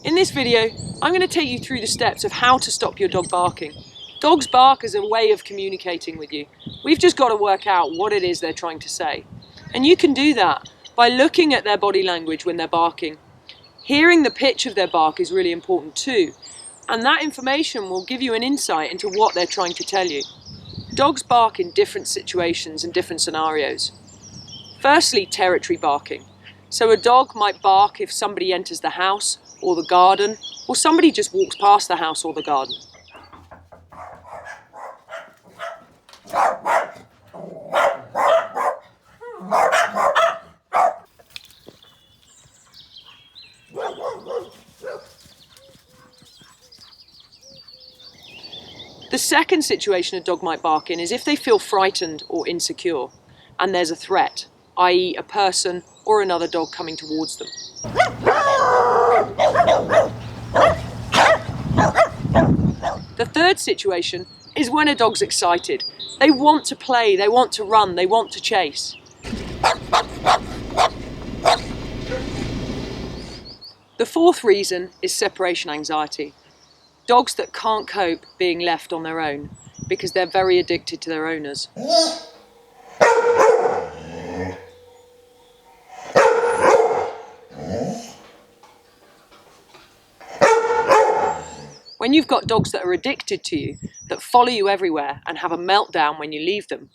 In this video, I'm going to take you through the steps of how to stop your dog barking. Dogs bark as a way of communicating with you. We've just got to work out what it is they're trying to say. And you can do that by looking at their body language when they're barking. Hearing the pitch of their bark is really important too, and that information will give you an insight into what they're trying to tell you. Dogs bark in different situations and different scenarios. Firstly, territory barking. So a dog might bark if somebody enters the house or the garden, or somebody just walks past the house or the garden. The second situation a dog might bark in is if they feel frightened or insecure and there's a threat, i.e. a person or another dog coming towards them. The third situation is when a dog's excited. They want to play, they want to run, they want to chase. The fourth reason is separation anxiety. Dogs that can't cope being left on their own because they're very addicted to their owners. When you've got dogs that are addicted to you, that follow you everywhere and have a meltdown when you leave them,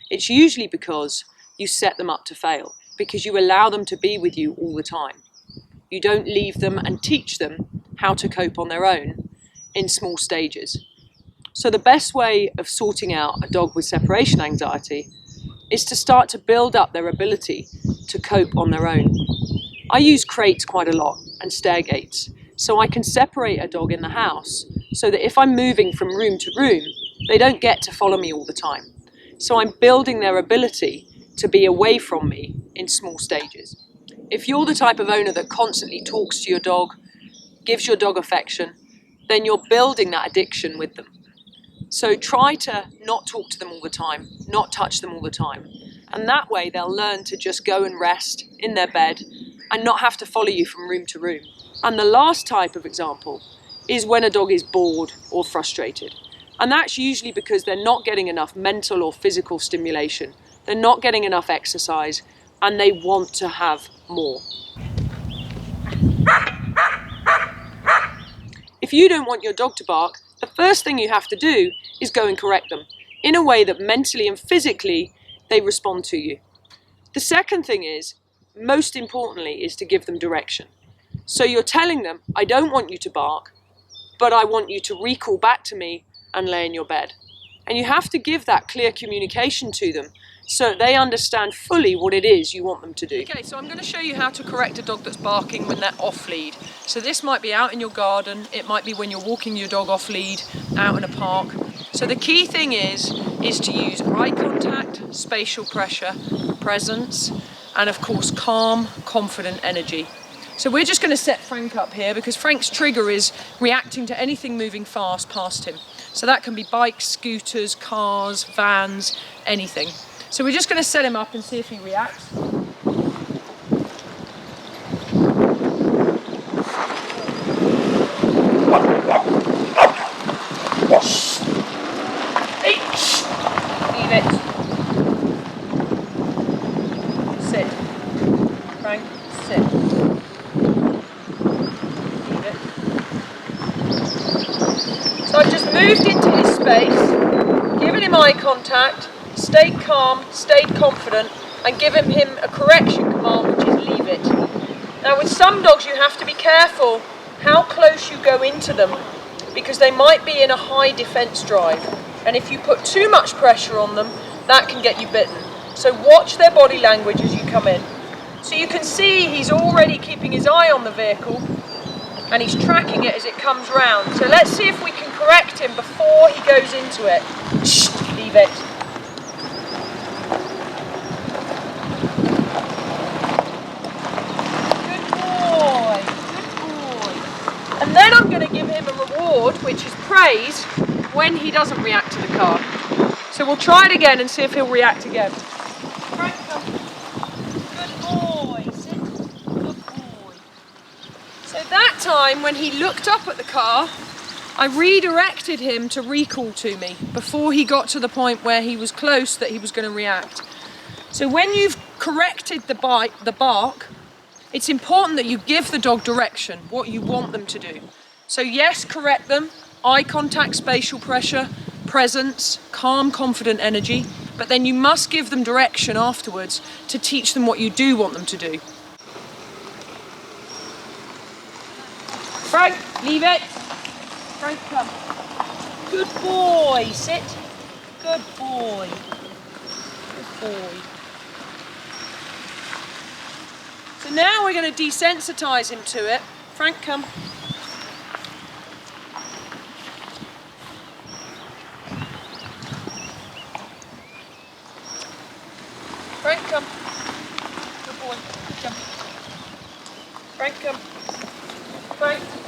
it's usually because you set them up to fail, because you allow them to be with you all the time. You don't leave them and teach them how to cope on their own in small stages. So the best way of sorting out a dog with separation anxiety is to start to build up their ability to cope on their own. I use crates quite a lot and stair gates, so I can separate a dog in the house so that if I'm moving from room to room, they don't get to follow me all the time. So I'm building their ability to be away from me in small stages. If you're the type of owner that constantly talks to your dog, gives your dog affection, then you're building that addiction with them. So try to not talk to them all the time, not touch them all the time. And that way they'll learn to just go and rest in their bed and not have to follow you from room to room. And the last type of example is when a dog is bored or frustrated. And that's usually because they're not getting enough mental or physical stimulation. They're not getting enough exercise and they want to have more. If you don't want your dog to bark, the first thing you have to do is go and correct them in a way that mentally and physically they respond to you. The second thing is, most importantly, is to give them direction. So you're telling them, I don't want you to bark, but I want you to recall back to me and lay in your bed. And you have to give that clear communication to them so they understand fully what it is you want them to do. Okay, so I'm going to show you how to correct a dog that's barking when they're off lead. So this might be out in your garden, it might be when you're walking your dog off lead out in a park. So the key thing is to use eye contact, spatial pressure, presence, and of course calm, confident energy. So we're just going to set Frank up here because Frank's trigger is reacting to anything moving fast past him. So that can be bikes, scooters, cars, vans, anything. So we're just going to set him up and see if he reacts. Hey. Leave it. Sit. Frank, sit. Leave it. So I've just moved into his space, given him eye contact, stayed calm, stayed confident, and given him a correction command, which is leave it. Now with some dogs you have to be careful how close you go into them because they might be in a high defense drive, and if you put too much pressure on them, that can get you bitten. So watch their body language as you come in. So you can see he's already keeping his eye on the vehicle and he's tracking it as it comes round. So let's see if we can correct him before he goes into it. Shh, leave it. And then I'm going to give him a reward, which is praise, when he doesn't react to the car. So we'll try it again and see if he'll react again. Frank, come. Good boy. Sit. Good boy. So that time when he looked up at the car, I redirected him to recall to me before he got to the point where he was close that he was going to react. So when you've corrected the bark, it's important that you give the dog direction, what you want them to do. So yes, correct them, eye contact, spatial pressure, presence, calm, confident energy, but then you must give them direction afterwards to teach them what you do want them to do. Frank, leave it. Frank, come. Good boy, sit. Good boy. Good boy. So now we're going to desensitize him to it. Frank, come. Frank, come. Good boy. Come. Frank, come. Frank, come.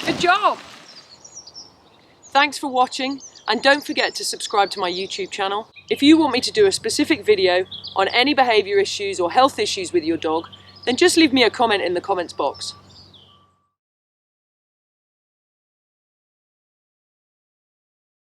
Good job! Thanks for watching, and don't forget to subscribe to my YouTube channel. If you want me to do a specific video on any behaviour issues or health issues with your dog, then just leave me a comment in the comments box.